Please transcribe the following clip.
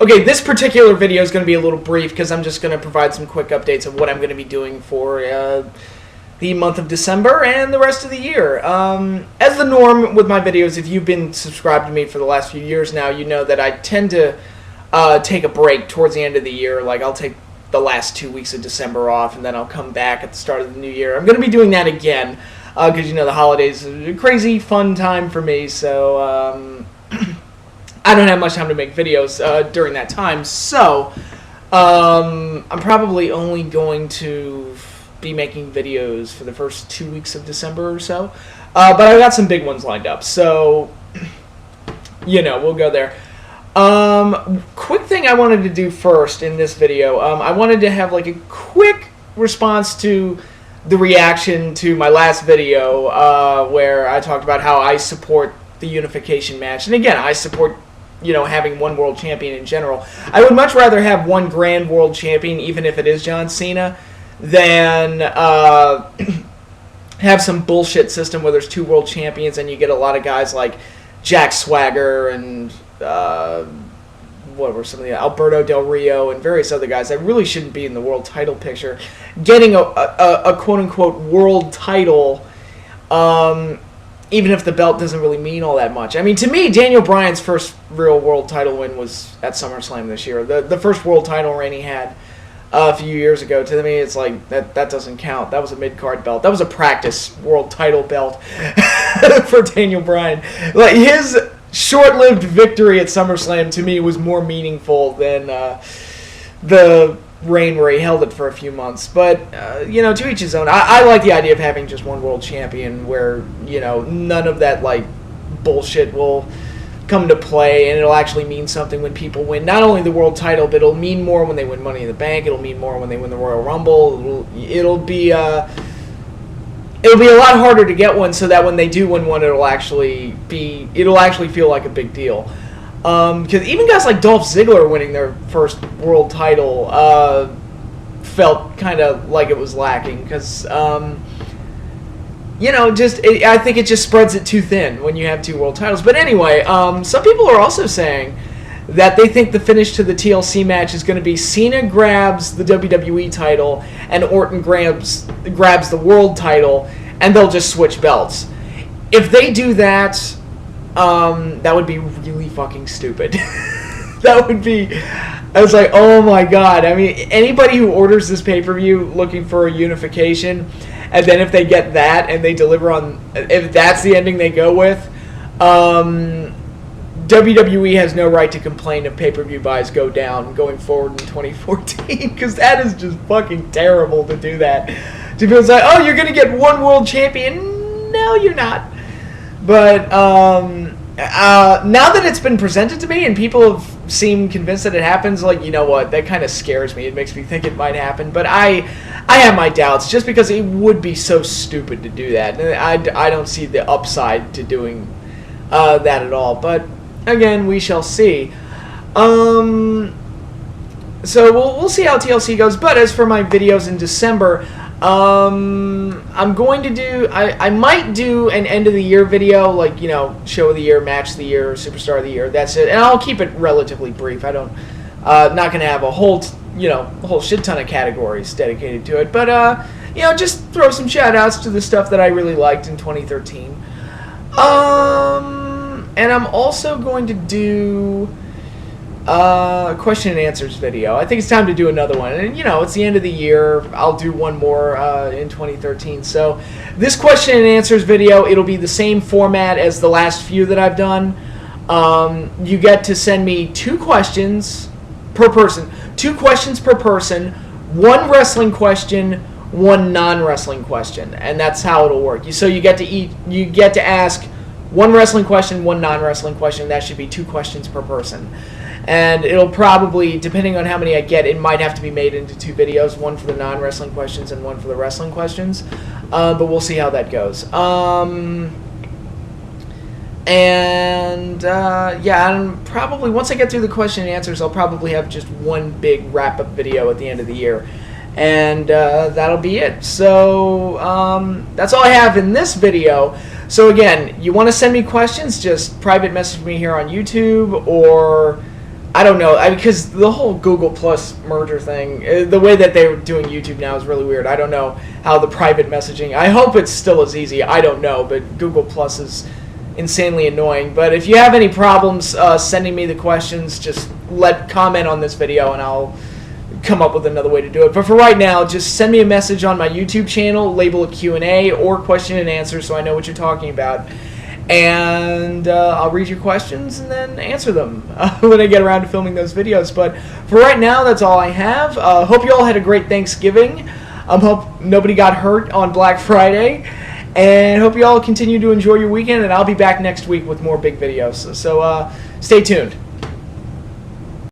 Okay, this particular video is going to be a little brief because I'm just going to provide some quick updates of what I'm going to be doing for the month of December and the rest of the year. As the norm with my videos, if you've been subscribed to me for the last few years now, you know that I tend to take a break towards the end of the year. Like, I'll take the last 2 weeks of December off, and then I'll come back at the start of the new year. I'm going to be doing that again because, you know, the holidays are a crazy fun time for me, so I don't have much time to make videos during that time, so I'm probably only going to be making videos for the first 2 weeks of December or so, but I've got some big ones lined up, so, you know, we'll go there. Quick thing I wanted to do first in this video, I wanted to have like a quick response to the reaction to my last video where I talked about how I support the unification match, and again, I support, you know, having one world champion in general. I would much rather have one grand world champion, even if it is John Cena, than have some bullshit system where there's two world champions and you get a lot of guys like Jack Swagger and what were some of the Alberto Del Rio and various other guys that really shouldn't be in the world title picture getting a quote-unquote world title, even if the belt doesn't really mean all that much. I mean, to me, Daniel Bryan's first real world title win was at SummerSlam this year. The first world title reign he had a few years ago. To me, it's like, that doesn't count. That was a mid-card belt. That was a practice world title belt for Daniel Bryan. Like, his short-lived victory at SummerSlam, to me, was more meaningful than the reign where he held it for a few months. But, you know, to each his own. I like the idea of having just one world champion where, you know, none of that, like, bullshit will come to play, and it'll actually mean something when people win not only the world title, but it'll mean more when they win Money in the Bank. It'll mean more when they win the Royal Rumble. It'll be a lot harder to get one, so that when they do win one, it'll actually feel like a big deal. Because even guys like Dolph Ziggler winning their first world title felt kind of like it was lacking. Because, you know, I think it just spreads it too thin when you have two world titles. But anyway, some people are also saying that they think the finish to the TLC match is going to be Cena grabs the WWE title and Orton grabs the world title, and they'll just switch belts. If they do that, that would be really fucking stupid. That would be... I was like, oh my god. I mean, anybody who orders this pay-per-view looking for a unification, and then if they get that and they deliver on... If that's the ending they go with, WWE has no right to complain if pay-per-view buys go down going forward in 2014, because that is just fucking terrible to do that. To people say, oh, you're going to get one world champion. No, you're not. But now that it's been presented to me and people have seemed convinced that it happens, like, you know what, that kind of scares me. It makes me think it might happen. But I have my doubts, just because it would be so stupid to do that. I don't see the upside to doing that at all. But again, we shall see. So we'll see how TLC goes. But as for my videos in December, I'm going to do... I might do an end of the year video, like, you know, show of the year, match of the year, superstar of the year. That's it, and I'll keep it relatively brief. I don't... not going to have a whole shit ton of categories dedicated to it. But you know, just throw some shout outs to the stuff that I really liked in 2013. And I'm also going to do a question and answers video. I think it's time to do another one. And, you know, it's the end of the year. I'll do one more in 2013. So this question and answers video, it'll be the same format as the last few that I've done. You get to send me 2 questions per person. 2 questions per person. 1 wrestling question, 1 non-wrestling question. And that's how it'll work. So you get to ask 1 wrestling question, 1 non-wrestling question. That should be 2 questions per person. And it'll probably, depending on how many I get, it might have to be made into 2 videos, 1 for the non-wrestling questions and 1 for the wrestling questions. But we'll see how that goes. Yeah, and probably once I get through the question and answers, I'll probably have just 1 big wrap-up video at the end of the year. And that'll be it. So that's all I have in this video. So again, you want to send me questions, just private message me here on YouTube, or I don't know, because the whole Google Plus merger thing, the way that they're doing YouTube now is really weird. I don't know how the private messaging, I hope it's still as easy, I don't know, but Google Plus is insanely annoying. But if you have any problems sending me the questions, just comment on this video and I'll come up with another way to do it. But for right now, just send me a message on my YouTube channel, label it Q&A or question and answer so I know what you're talking about. And I'll read your questions and then answer them when I get around to filming those videos. But for right now, that's all I have. Hope you all had a great Thanksgiving. Hope nobody got hurt on Black Friday. And hope you all continue to enjoy your weekend. And I'll be back next week with more big videos. So stay tuned.